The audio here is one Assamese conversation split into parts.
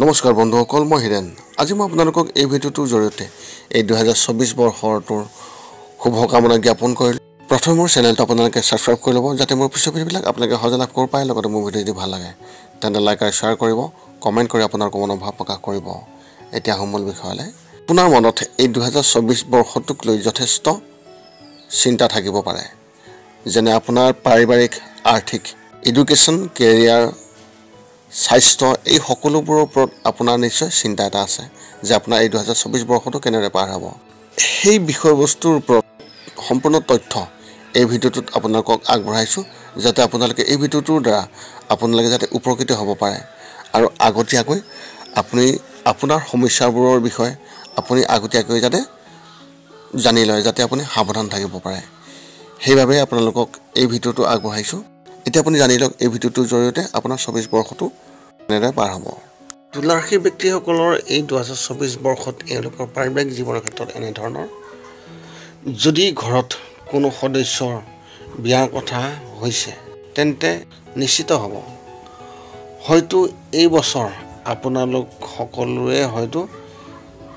নমস্কাৰ বন্ধুসকল, মই হিৰেণ। আজি মই আপোনালোকক এই ভিডিঅ'টোৰ জৰিয়তে এই 2024 বৰ্ষটোৰ শুভকামনা জ্ঞাপন কৰিলোঁ। প্ৰথমে মোৰ চেনেলটো আপোনালোকে ছাবস্ক্ৰাইব কৰি ল'ব, যাতে মোৰ পিছৰ ভিডিঅ'বিলাক আপোনালোকে সহজে লাভ কৰিব পাৰে। লগতে মোৰ ভিডিঅ' যদি ভাল লাগে তেন্তে লাইক আৰু শ্বেয়াৰ কৰিব, কমেণ্ট কৰি আপোনাৰ মনোভাৱ প্ৰকাশ কৰিব। এতিয়া মূল বিষয়লৈ। আপোনাৰ মনত এই 2024 বৰ্ষটোক লৈ যথেষ্ট চিন্তা থাকিব পাৰে, যেনে আপোনাৰ পাৰিবাৰিক, আৰ্থিক, এডুকেশ্যন, কেৰিয়াৰ, স্বাস্থ্য, এই সকলোবোৰৰ ওপৰত আপোনাৰ নিশ্চয় চিন্তা এটা আছে যে আপোনাৰ এই 2024 বৰ্ষটো কেনেদৰে পাৰ হ'ব। সেই বিষয়বস্তুৰ ওপৰত সম্পূৰ্ণ তথ্য এই ভিডিঅ'টোত আপোনালোকক আগবঢ়াইছোঁ, যাতে আপোনালোকে এই ভিডিঅ'টোৰ দ্বাৰা আপোনালোকে যাতে উপকৃত হ'ব পাৰে আৰু আগতীয়াকৈ আপুনি আপোনাৰ সমস্যাবোৰৰ বিষয়ে আপুনি আগতীয়াকৈ যাতে জানি লয়, যাতে আপুনি সাৱধান থাকিব পাৰে। সেইবাবে আপোনালোকক এই ভিডিঅ'টো আগবঢ়াইছোঁ। এতিয়া আপুনি জানি লওক এই ভিডিঅ'টোৰ জৰিয়তে আপোনাৰ 24 বৰ্ষটো কেনেদৰে পাৰ হ'ব। তুলা ৰাশিৰ ব্যক্তিসকলৰ এই 2024 বৰ্ষত এওঁলোকৰ পাৰিবাৰিক জীৱনৰ ক্ষেত্ৰত এনেধৰণৰ। যদি ঘৰত কোনো সদস্যৰ বিয়াৰ কথা হৈছে তেন্তে নিশ্চিত হ'ব। হয়তো এই বছৰ আপোনালোক সকলোৱে হয়তো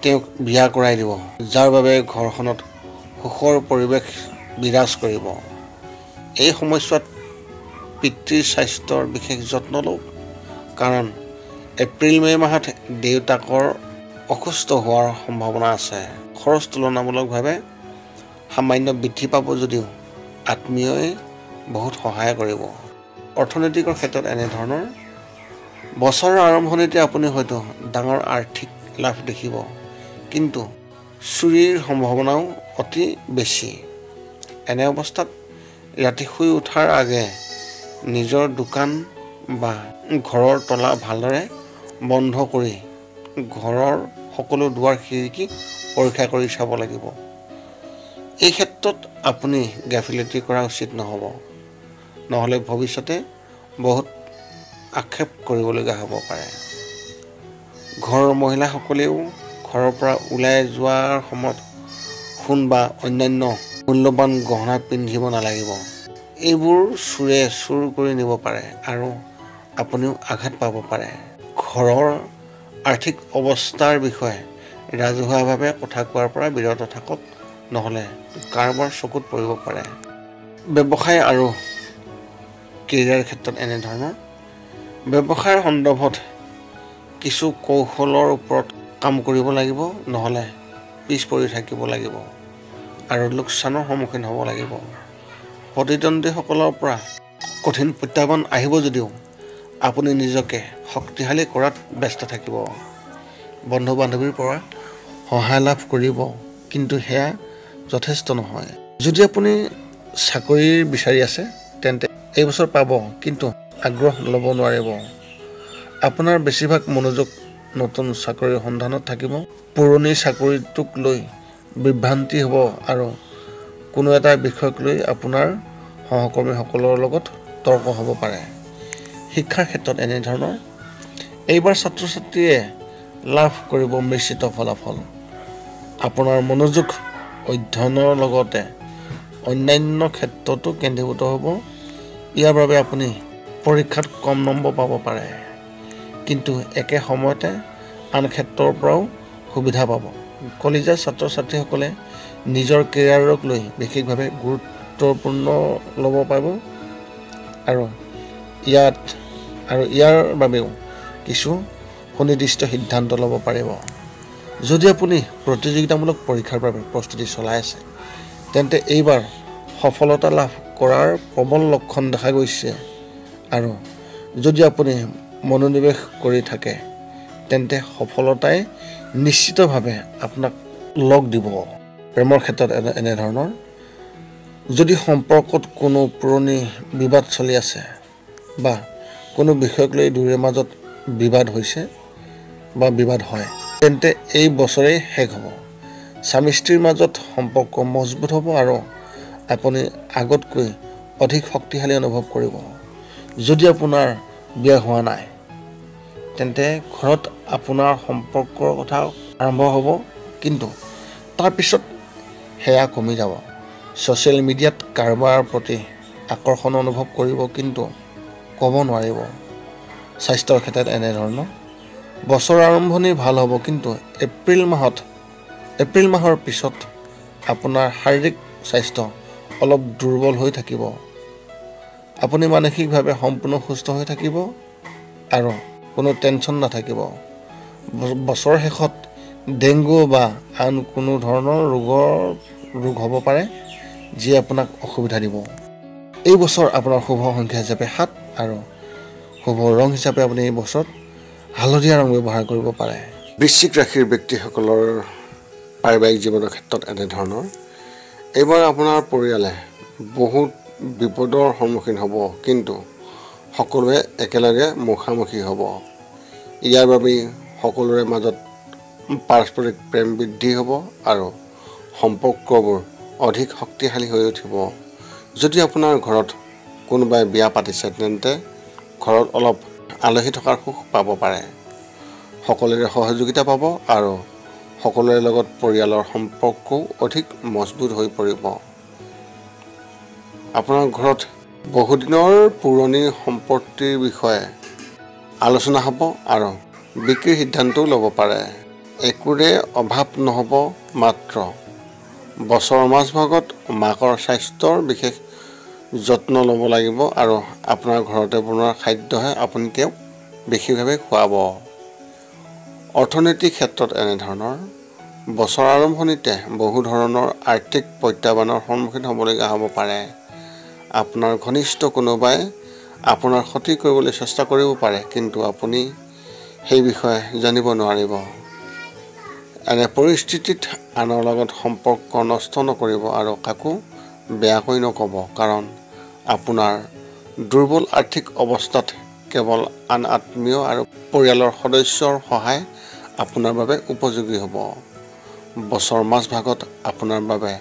তেওঁক বিয়া কৰাই দিব, যাৰ বাবে ঘৰখনত সুখৰ পৰিৱেশ বিৰাজ কৰিব। এই সময়ছোৱাত পিতৃৰ স্বাস্থ্যৰ বিশেষ যত্ন লওক, কাৰণ এপ্ৰিল-মে মাহত দেউতাকৰ অসুস্থ হোৱাৰ সম্ভাৱনা আছে। খৰচ তুলনামূলকভাৱে সামান্য বৃদ্ধি পাব যদিও আত্মীয়ই বহুত সহায় কৰিব। অৰ্থনৈতিকৰ ক্ষেত্ৰত এনেধৰণৰ। বছৰৰ আৰম্ভণিতে আপুনি হয়তো ডাঙৰ আৰ্থিক লাভ দেখিব, কিন্তু চুৰিৰ সম্ভাৱনাও অতি বেছি। এনে অৱস্থাত ৰাতি শুই উঠাৰ আগে নিজৰ দোকান বা ঘৰৰ তলা ভালদৰে বন্ধ কৰি ঘৰৰ সকলো দুৱাৰ খিৰিকী পৰীক্ষা কৰি চাব লাগিব। এই ক্ষেত্ৰত আপুনি গাফিলতি কৰা উচিত নহ'ব, নহ'লে ভৱিষ্যতে বহুত আক্ষেপ কৰিবলগীয়া হ'ব পাৰে। ঘৰৰ মহিলাসকলেও ঘৰৰ পৰা ওলাই যোৱাৰ সময়ত সোণ বা অন্যান্য মূল্যৱান গহনা পিন্ধিব নালাগিব। এইবোৰ চোৰে চুৰ কৰি নিব পাৰে আৰু আপুনিও আঘাত পাব পাৰে। ঘৰৰ আৰ্থিক অৱস্থাৰ বিষয়ে ৰাজহুৱাভাৱে কথা কোৱাৰ পৰা বিৰত থাকক, নহ'লে কাৰোবাৰ চকুত পৰিব পাৰে। ব্যৱসায় আৰু কেৰিয়াৰ ক্ষেত্ৰত এনেধৰণৰ। ব্যৱসায়ৰ সন্দৰ্ভত কিছু কৌশলৰ ওপৰত কাম কৰিব লাগিব, নহ'লে পিছ পৰি থাকিব লাগিব আৰু লোকচানৰ সন্মুখীন হ'ব লাগিব। প্ৰতিদ্বন্দ্বীসকলৰ পৰা কঠিন প্ৰত্যাহ্বান আহিব যদিও আপুনি নিজকে শক্তিশালী কৰাত ব্যস্ত থাকিব। বন্ধু বান্ধৱীৰ পৰা সহায় লাভ কৰিব, কিন্তু সেয়া যথেষ্ট নহয়। যদি আপুনি চাকৰি বিচাৰি আছে তেন্তে এই বছৰ পাব, কিন্তু আগ্ৰহ ল'ব নোৱাৰিব। আপোনাৰ বেছিভাগ মনোযোগ নতুন চাকৰিৰ সন্ধানত থাকিব। পুৰণি চাকৰিটোক লৈ বিভ্ৰান্তি হ'ব আৰু কোনো এটা বিষয়ক লৈ আপোনাৰ সহকৰ্মীসকলৰ লগত তৰ্ক হ'ব পাৰে। শিক্ষাৰ ক্ষেত্ৰত এনেধৰণৰ। এইবাৰ ছাত্ৰ ছাত্ৰীয়ে লাভ কৰিব মিশ্ৰিত ফলাফল। আপোনাৰ মনোযোগ অধ্যয়নৰ লগতে অন্যান্য ক্ষেত্ৰতো কেন্দ্ৰীভূত হ'ব। ইয়াৰ বাবে আপুনি পৰীক্ষাত কম নম্বৰ পাব পাৰে, কিন্তু একে সময়তে আন ক্ষেত্ৰৰ পৰাও সুবিধা পাব। কলেজীয়া ছাত্ৰ ছাত্ৰীসকলে নিজৰ কেৰিয়াৰক লৈ বিশেষভাৱে গুৰুত্বপূৰ্ণ ল'ব পাৰিব আৰু ইয়াৰ বাবেও কিছু সুনিৰ্দিষ্ট সিদ্ধান্ত ল'ব পাৰিব। যদি আপুনি প্ৰতিযোগিতামূলক পৰীক্ষাৰ বাবে প্ৰস্তুতি চলাই আছে তেন্তে এইবাৰ সফলতা লাভ কৰাৰ প্ৰবল লক্ষণ দেখা গৈছে, আৰু যদি আপুনি মনোনিৱেশ কৰি থাকে তেন্তে সফলতাই নিশ্চিতভাৱে আপোনাক লগ দিব। প্ৰেমৰ ক্ষেত্ৰত এনেধৰণৰ। যদি সম্পৰ্কত কোনো পুৰণি বিবাদ চলি আছে বা কোনো বিষয়ক লৈ দুয়োৰে মাজত বিবাদ হৈছে বা বিবাদ হয়, তেন্তে এই বছৰেই শেষ হ'ব। স্বামী স্ত্ৰীৰ মাজত সম্পৰ্ক মজবুত হ'ব আৰু আপুনি আগতকৈ অধিক শক্তিশালী অনুভৱ কৰিব। যদি আপোনাৰ বিয়া হোৱা নাই তেন্তে ঘৰত আপোনাৰ সম্পৰ্কৰ কথা আৰম্ভ হ'ব, কিন্তু তাৰপিছত সেয়া কমি যাব। ছ'চিয়েল মিডিয়াত কাৰোবাৰ প্ৰতি আকৰ্ষণ অনুভৱ কৰিব, কিন্তু ক'ব নোৱাৰিব। স্বাস্থ্যৰ ক্ষেত্ৰত এনেধৰণৰ। বছৰ আৰম্ভণি ভাল হ'ব, কিন্তু এপ্ৰিল মাহৰ পিছত আপোনাৰ শাৰীৰিক স্বাস্থ্য অলপ দুৰ্বল হৈ থাকিব। আপুনি মানসিকভাৱে সম্পূৰ্ণ সুস্থ হৈ থাকিব আৰু কোনো টেনশ্যন নাথাকিব। বছৰৰ শেষত ডেংগু বা আন কোনো ধৰণৰ ৰোগ হ'ব পাৰে, যিয়ে আপোনাক অসুবিধা দিব। এই বছৰ আপোনাৰ শুভ সংখ্যা হিচাপে 7 আৰু শুভ ৰং হিচাপে আপুনি এই বছৰত হালধীয়া ৰং ব্যৱহাৰ কৰিব পাৰে। বৃশ্চিক ৰাশিৰ ব্যক্তিসকলৰ পাৰিবাৰিক জীৱনৰ ক্ষেত্ৰত এনেধৰণৰ। এইবাৰ আপোনাৰ পৰিয়ালে বহুত বিপদৰ সন্মুখীন হ'ব, কিন্তু সকলোৱে একেলগে মুখামুখি হ'ব। ইয়াৰ বাবেই সকলোৰে মাজত পাৰস্পৰিক প্ৰেম বৃদ্ধি হ'ব আৰু সম্পৰ্কবোৰ অধিক শক্তিশালী হৈ উঠিব। যদি আপোনাৰ ঘৰত কোনোবাই বিয়া পাতিছে, তেন্তে ঘৰত অলপ আলহী থকাৰ সুখ পাব পাৰে। সকলোৰে সহযোগিতা পাব আৰু সকলোৰে লগত পৰিয়ালৰ সম্পৰ্কও অধিক মজবুত হৈ পৰিব। আপোনাৰ ঘৰত বহুদিনৰ পুৰণি সম্পত্তিৰ বিষয়ে আলোচনা হ'ব আৰু বিক্ৰীৰ সিদ্ধান্তও ল'ব পাৰে। একোৰে অভাৱ নহ'ব, মাত্ৰ বছৰৰ মাজভাগত মাকৰ স্বাস্থ্যৰ বিশেষ যত্ন ল'ব লাগিব আৰু আপোনাৰ ঘৰতে বনোৱা খাদ্যহে আপুনি তেওঁক বিশেষভাৱে খুৱাব। অৰ্থনৈতিক ক্ষেত্ৰত এনেধৰণৰ। বছৰ আৰম্ভণিতে বহু ধৰণৰ আৰ্থিক প্ৰত্যাহ্বানৰ সন্মুখীন হ'বলগীয়া হ'ব পাৰে। আপোনাৰ ঘনিষ্ঠ কোনোবাই আপোনাৰ ক্ষতি কৰিবলৈ চেষ্টা কৰিব পাৰে, কিন্তু আপুনি সেই বিষয়ে জানিব নোৱাৰিব। এনে পৰিস্থিতিত আনৰ লগত সম্পৰ্ক নষ্ট নকৰিব আৰু কাকো বেয়াকৈ নক'ব, কাৰণ আপোনাৰ দুৰ্বল আৰ্থিক অৱস্থাত কেৱল আন আত্মীয় আৰু পৰিয়ালৰ সদস্যৰ সহায় আপোনাৰ বাবে উপযোগী হ'ব। বছৰ মাজভাগত আপোনাৰ বাবে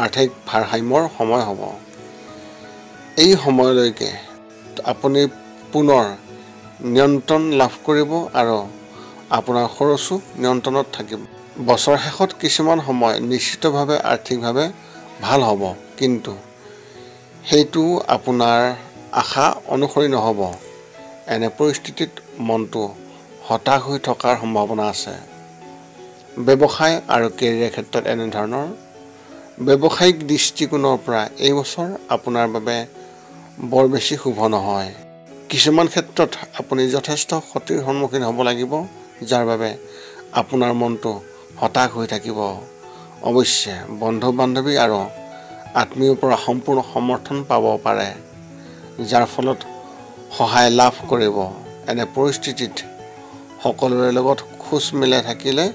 আৰ্থিক ভাৰসাম্যৰ সময় হ'ব। এই সময়লৈকে আপুনি পুনৰ নিয়ন্ত্ৰণ লাভ কৰিব আৰু আপোনাৰ খৰচো নিয়ন্ত্ৰণত থাকিব। বছৰ শেষত কিছুমান সময় নিশ্চিতভাৱে আৰ্থিকভাৱে ভাল হ'ব, কিন্তু সেইটো আপোনাৰ আশা অনুসৰি নহ'ব। এনে পৰিস্থিতিত মনটো হতাশ হৈ থকাৰ সম্ভাৱনা আছে। ব্যৱসায় আৰু কেৰিয়াৰ ক্ষেত্ৰত এনেধৰণৰ। ব্যৱসায়িক দৃষ্টিকোণৰ পৰা এই বছৰ আপোনাৰ বাবে বৰ বেছি শুভ নহয়। কিছুমান ক্ষেত্ৰত আপুনি যথেষ্ট ক্ষতিৰ সন্মুখীন হ'ব লাগিব, যাৰ বাবে আপোনাৰ মনটো হতাশ হৈ থাকিব। অৱশ্যে বন্ধু-বান্ধৱী আৰু আত্মীয়ৰ পৰা সম্পূৰ্ণ সমৰ্থন পাব পাৰে, যাৰ ফলত সহায় লাভ কৰিব। এনে পৰিস্থিতিত সকলোৰে লগত খোজ মিলাই থাকিলে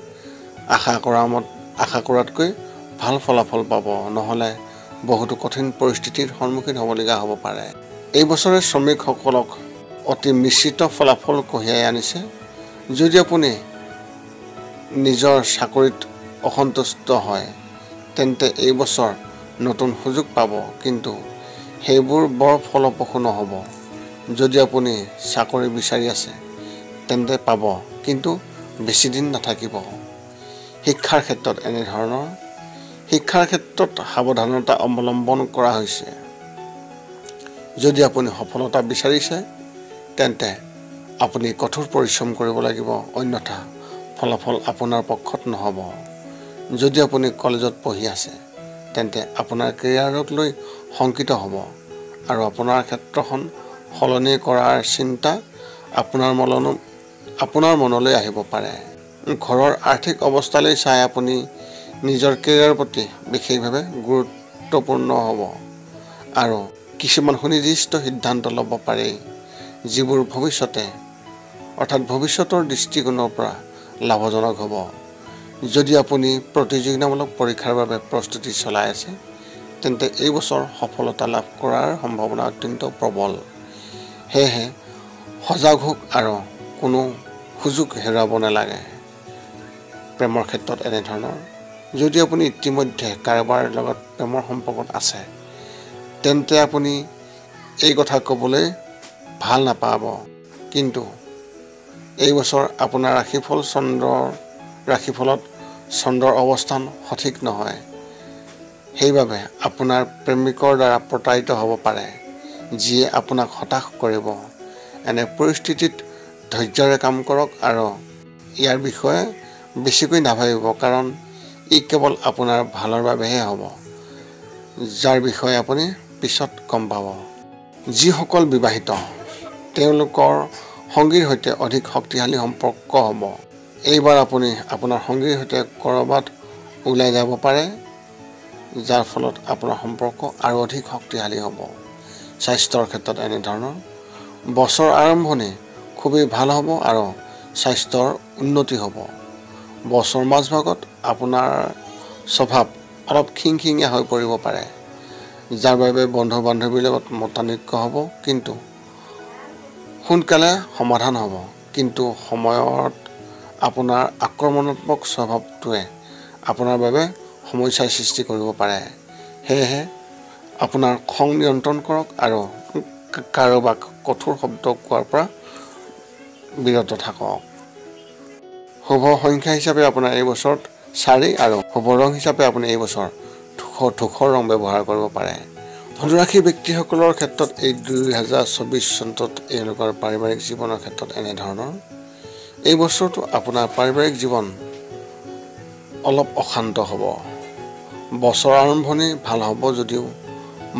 আশা কৰাতকৈ ভাল ফলাফল পাব, নহ'লে বহুতো কঠিন পৰিস্থিতিৰ সন্মুখীন হ'বলগীয়া হ'ব পাৰে। এই বছৰে শ্ৰমিকসকলক অতি মিশ্ৰিত ফলাফল কঢ়িয়াই আনিছে। যদি আপুনি নিজৰ চাকৰিত অসন্তুষ্ট হয়, তেন্তে এই বছৰ নতুন সুযোগ পাব, কিন্তু সেইবোৰ বৰ ফলপ্ৰসূ নহ'ব। যদি আপুনি চাকৰি বিচাৰি আছে, তেন্তে পাব, কিন্তু বেছি দিন নাথাকিব। শিক্ষাৰ ক্ষেত্ৰত এনেধৰণৰ। শিক্ষাৰ ক্ষেত্ৰত সাৱধানতা অৱলম্বন কৰা হৈছে। যদি আপুনি সফলতা বিচাৰিছে, তেন্তে আপুনি কঠোৰ পৰিশ্ৰম কৰিব লাগিব, অন্যথা ফলাফল আপোনাৰ পক্ষত নহ'ব। যদি আপুনি কলেজত পঢ়ি আছে, তেন্তে আপোনাৰ কেৰিয়াৰক লৈ শংকিত হ'ব আৰু আপোনাৰ ক্ষেত্ৰখন সলনি কৰাৰ চিন্তা আপোনাৰ মনলৈ আহিব পাৰে। ঘৰৰ আৰ্থিক অৱস্থালৈ চাই আপুনি নিজৰ কেৰিয়াৰৰ প্ৰতি বিশেষভাৱে গুৰুত্বপূৰ্ণ হ'ব আৰু কিছুমান সুনিৰ্দিষ্ট সিদ্ধান্ত ল'ব পাৰে, যিবোৰ ভৱিষ্যতৰ দৃষ্টিকোণৰ পৰা লাভজনক হ'ব। যদি আপুনি প্ৰতিযোগিতামূলক পৰীক্ষাৰ বাবে প্ৰস্তুতি চলাই আছে, তেন্তে এই বছৰ সফলতা লাভ কৰাৰ সম্ভাৱনা অত্যন্ত প্ৰবল। সেয়েহে সজাগ হওক আৰু কোনো সুযোগ হেৰুৱাব নালাগে। প্ৰেমৰ ক্ষেত্ৰত এনেধৰণৰ। যদি আপুনি ইতিমধ্যে কাৰোবাৰ লগত প্ৰেমৰ সম্পৰ্কত আছে, তেন্তে আপুনি এই কথা ক'বলৈ ভাল নাপাব, কিন্তু এই বছৰ আপোনাৰ ৰাশিফলত চন্দ্ৰৰ অৱস্থান সঠিক নহয়। সেইবাবে আপোনাৰ প্ৰেমিকৰ দ্বাৰা প্ৰতাৰিত হ'ব পাৰে, যিয়ে আপোনাক হতাশ কৰিব। এনে পৰিস্থিতিত ধৈৰ্যৰে কাম কৰক আৰু ইয়াৰ বিষয়ে বেছিকৈ নাভাবিব, কাৰণ ই কেৱল আপোনাৰ ভালৰ বাবেহে হ'ব, যাৰ বিষয়ে আপুনি পিছত গম পাব। যিসকল বিবাহিত তেওঁলোকৰ সংগীৰ সৈতে অধিক শক্তিশালী সম্পৰ্ক হ'ব। এইবাৰ আপুনি আপোনাৰ সংগীৰ সৈতে ক'ৰবাত ওলাই যাব পাৰে, যাৰ ফলত আপোনাৰ সম্পৰ্ক আৰু অধিক শক্তিশালী হ'ব। স্বাস্থ্যৰ ক্ষেত্ৰত এনেধৰণৰ বছৰ আৰম্ভণি খুবেই ভাল হ'ব আৰু স্বাস্থ্যৰ উন্নতি হ'ব। বছৰ মাজভাগত আপোনাৰ স্বভাৱ অলপ খিংখিঙীয়া হৈ পৰিব পাৰে, যাৰ বাবে বন্ধু বান্ধৱীৰ লগত মতানৈক্য হ'ব, কিন্তু সোনকালে সমাধান হ'ব। কিন্তু সময়ত আপোনাৰ আক্ৰমণাত্মক স্বভাৱটোৱে আপোনাৰ বাবে সমস্যাৰ সৃষ্টি কৰিব পাৰে। সেয়েহে আপোনাৰ খং নিয়ন্ত্ৰণ কৰক আৰু কাৰোবাক কঠোৰ শব্দ কোৱাৰ পৰা বিৰত থাকক। শুভ সংখ্যা হিচাপে আপোনাৰ এই বছৰত 4 আৰু শুভ ৰং হিচাপে আপুনি এই বছৰ ধূসৰ ৰং ব্যৱহাৰ কৰিব পাৰে। ধনুৰাশি ব্যক্তিসকলৰ ক্ষেত্ৰত এই 2024 চনটোত এওঁলোকৰ পাৰিবাৰিক জীৱনৰ ক্ষেত্ৰত এনেধৰণৰ এই বছৰটো আপোনাৰ পাৰিবাৰিক জীৱন অলপ অশান্ত হ'ব। বছৰ আৰম্ভণি ভাল হ'ব যদিও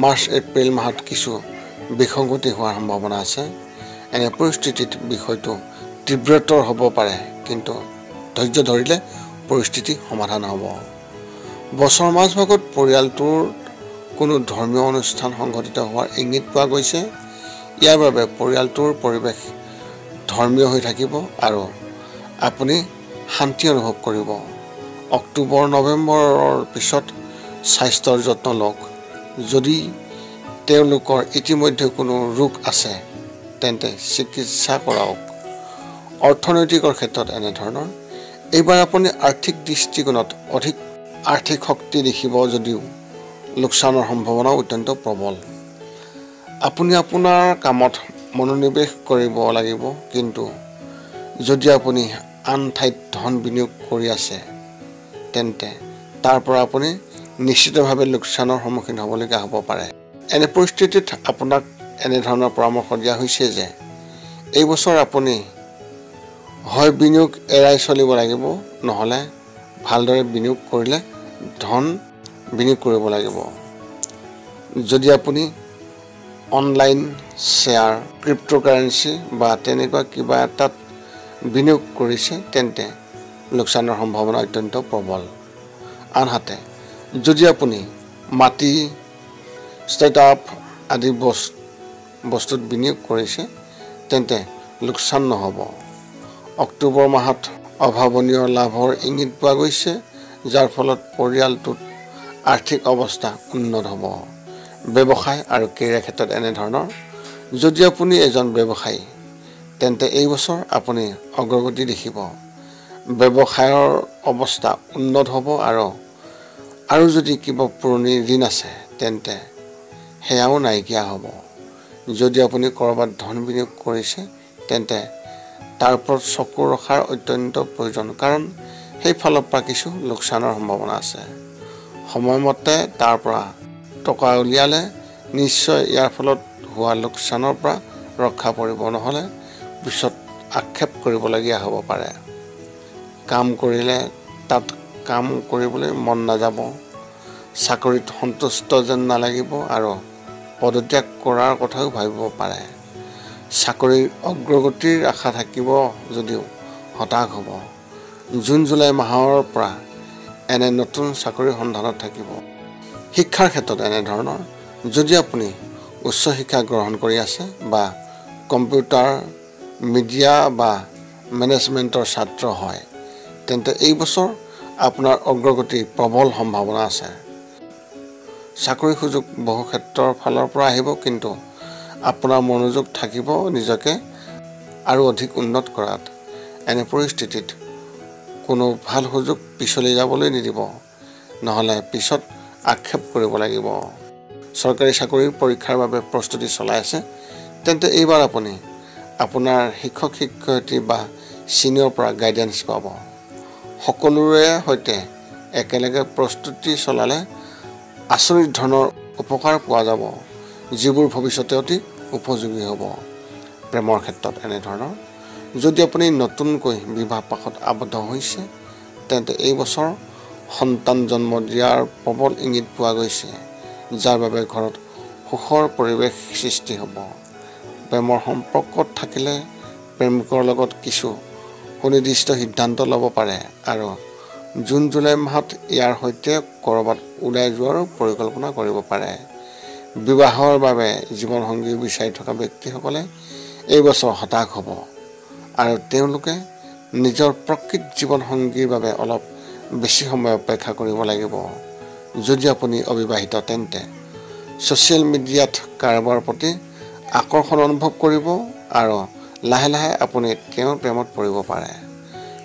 মাৰ্চ এপ্ৰিল মাহত কিছু বিসংগতি হোৱাৰ সম্ভাৱনা আছে। এনে পৰিস্থিতিত বিষয়টো তীব্ৰতৰ হ'ব পাৰে, কিন্তু ধৈৰ্য ধৰিলে পৰিস্থিতি সমাধান হ'ব। বছৰ মাজভাগত পৰিয়ালটোৰ কোনো ধৰ্মীয় অনুষ্ঠান সংঘটিত হোৱাৰ ইংগিত পোৱা গৈছে। ইয়াৰ বাবে পৰিয়ালটোৰ পৰিৱেশ ধৰ্মীয় হৈ থাকিব আৰু আপুনি শান্তি অনুভৱ কৰিব। অক্টোবৰ নৱেম্বৰৰ পিছত স্বাস্থ্যৰ যত্ন লওক। যদি তেওঁলোকৰ ইতিমধ্যে কোনো ৰোগ আছে তেন্তে চিকিৎসা কৰাওক। অৰ্থনৈতিকৰ ক্ষেত্ৰত এনেধৰণৰ এইবাৰ আপুনি আৰ্থিক দৃষ্টিকোণত অধিক আৰ্থিক শক্তি দেখিব যদিও লোকচানৰ সম্ভাৱনা অত্যন্ত প্ৰবল। আপুনি আপোনাৰ কামত মনোনিৱেশ কৰিব লাগিব, কিন্তু যদি আপুনি আন ঠাইত ধন বিনিয়োগ কৰি আছে তেন্তে তাৰ পৰা আপুনি নিশ্চিতভাৱে লোকচানৰ সন্মুখীন হ'বলগীয়া হ'ব পাৰে। এনে পৰিস্থিতিত আপোনাক এনেধৰণৰ পৰামৰ্শ দিয়া হৈছে যে এই বছৰ আপুনি হয় বিনিয়োগ এৰাই চলিব লাগিব, নহ'লে ভালদৰে বিনিয়োগ কৰিলে ধন বিনিয়োগ কৰিব লাগিব। যদি আপুনি অনলাইন শ্বেয়াৰ, ক্ৰিপ্ট'কাৰেঞ্চি বা তেনেকুৱা কিবা এটাত বিনিয়োগ কৰিছে তেন্তে লোকচানৰ সম্ভাৱনা অত্যন্ত প্ৰবল। আনহাতে যদি আপুনি মাটি, ষ্টাৰ্টআপ আদি বস্তুত বিনিয়োগ কৰিছে তেন্তে লোকচান নহ'ব। অক্টোবৰ মাহত অভাৱনীয় লাভৰ ইংগিত পোৱা গৈছে, যাৰ ফলত পৰিয়ালটোত আৰ্থিক অৱস্থা উন্নত হ'ব। ব্যৱসায় আৰু কেৰিয়াৰ ক্ষেত্ৰত এনেধৰণৰ যদি আপুনি এজন ব্যৱসায়ী তেন্তে এই বছৰ আপুনি অগ্ৰগতি দেখিব। ব্যৱসায়ৰ অৱস্থা উন্নত হ'ব আৰু যদি কিবা পুৰণি ঋণ আছে তেন্তে সেয়াও নাইকিয়া হ'ব। যদি আপুনি ক'ৰবাত ধন বিনিয়োগ কৰিছে তেন্তে তাৰ ওপৰত চকু ৰখাৰ অত্যন্ত প্ৰয়োজন, কাৰণ সেই ফালৰ পৰা কিছু লোকচানৰ সম্ভাৱনা আছে। সময়মতে তাৰ পৰা টকা উলিয়ালে নিশ্চয় ইয়াৰ ফলত হোৱা লোকচানৰ পৰা ৰক্ষা পৰিব, নহ'লে পিছত আক্ষেপ কৰিবলগীয়া হ'ব পাৰে। কাম কৰিলে তাত কাম কৰিবলৈ মন নাযাব, চাকৰিত সন্তুষ্ট যেন নালাগিব আৰু পদত্যাগ কৰাৰ কথাও ভাবিব পাৰে। চাকৰিৰ অগ্ৰগতিৰ আশা থাকিব যদিও হতাশ হ'ব। জুন জুলাই মাহৰ পৰা এনে নতুন চাকৰিৰ সন্ধানত থাকিব। শিক্ষাৰ ক্ষেত্ৰত এনেধৰণৰ যদি আপুনি উচ্চ শিক্ষা গ্ৰহণ কৰি আছে বা কম্পিউটাৰ, মিডিয়া বা মেনেজমেণ্টৰ ছাত্ৰ হয় তেন্তে এই বছৰ আপোনাৰ অগ্ৰগতিৰ প্ৰবল সম্ভাৱনা আছে। চাকৰি সুযোগ বহু ক্ষেত্ৰৰ ফালৰ পৰা আহিব, কিন্তু আপোনাৰ মনোযোগ থাকিব নিজকে আৰু অধিক উন্নত কৰাত। এনে পৰিস্থিতিত কোনো ভাল সুযোগ পিছলৈ যাবলৈ নিদিব, নহ'লে পিছত আক্ষেপ কৰিব লাগিব। চৰকাৰী চাকৰিৰ পৰীক্ষাৰ বাবে প্ৰস্তুতি চলাই আছে তেন্তে এইবাৰ আপুনি আপোনাৰ শিক্ষক শিক্ষয়িত্ৰী বা ছিনিয়ৰৰ পৰা গাইডেঞ্চ পাব। সকলোৰে সৈতে একেলগে প্ৰস্তুতি চলালে আচৰিত ধৰণৰ উপকাৰ পোৱা যাব, যিবোৰ ভৱিষ্যতে অতি উপযোগী হ'ব। প্ৰেমৰ ক্ষেত্ৰত এনেধৰণৰ যদি আপুনি নতুনকৈ বিবাহ পাশত আবদ্ধ হৈছে তেন্তে এই বছৰ সন্তান জন্ম দিয়াৰ প্ৰবল ইংগিত পোৱা গৈছে, যাৰ বাবে ঘৰত সুখৰ পৰিৱেশ সৃষ্টি হ'ব। প্ৰেমৰ সম্পৰ্কত থাকিলে প্ৰেমিকৰ লগত কিছু সুনিৰ্দিষ্ট সিদ্ধান্ত ল'ব পাৰে আৰু জুন জুলাই মাহত ইয়াৰ সৈতে ক'ৰবাত ওলাই যোৱাৰো পৰিকল্পনা কৰিব পাৰে। বিবাহৰ বাবে জীৱনসংগী বিচাৰি থকা ব্যক্তিসকলে এই বছৰ হতাশ হ'ব আৰু তেওঁলোকে নিজৰ প্ৰকৃত জীৱনসংগীৰ বাবে অলপ বেছি সময় অপেক্ষা কৰিব লাগিব। যদি আপুনি অবিবাহিত তেন্তে ছ'চিয়েল মিডিয়াত কাৰোবাৰ প্ৰতি আকৰ্ষণ অনুভৱ কৰিব আৰু লাহে লাহে আপুনি তেওঁৰ প্ৰেমত পৰিব পাৰে।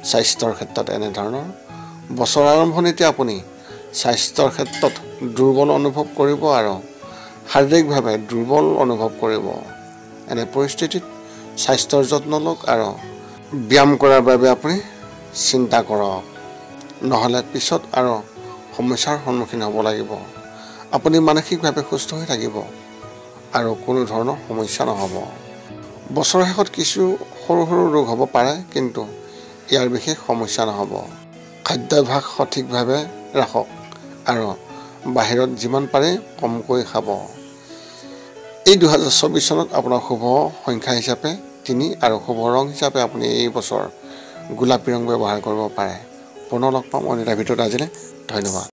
স্বাস্থ্যৰ ক্ষেত্ৰত এনেধৰণৰ বছৰ আৰম্ভণিতে আপুনি স্বাস্থ্যৰ ক্ষেত্ৰত দুৰ্বল অনুভৱ কৰিব আৰু শাৰীৰিকভাৱে দুৰ্বল অনুভৱ কৰিব। এনে পৰিস্থিতিত স্বাস্থ্যৰ যত্ন লওক আৰু ব্যায়াম কৰাৰ বাবে আপুনি চিন্তা কৰক, নহ'লে পিছত আৰু সমস্যাৰ সন্মুখীন হ'ব লাগিব। আপুনি মানসিকভাৱে সুস্থ হৈ থাকিব আৰু কোনো ধৰণৰ সমস্যা নহ'ব। বছৰৰ শেষত কিছু সৰু সৰু ৰোগ হ'ব পাৰে, কিন্তু ইয়াৰ বিশেষ সমস্যা নহ'ব। খাদ্যাভ্যাস সঠিকভাৱে ৰাখক আৰু বাহিৰত যিমান পাৰে কমকৈ খাব। এই 2024 চনত আপোনাৰ শুভ সংখ্যা হিচাপে 3 আৰু শুভ ৰং হিচাপে আপুনি এই বছৰ গোলাপী ৰং ব্যৱহাৰ কৰিব পাৰে। পুনৰ লগ পাম অন্য এটা ভিডিঅ'ত। আজিলৈ ধন্যবাদ।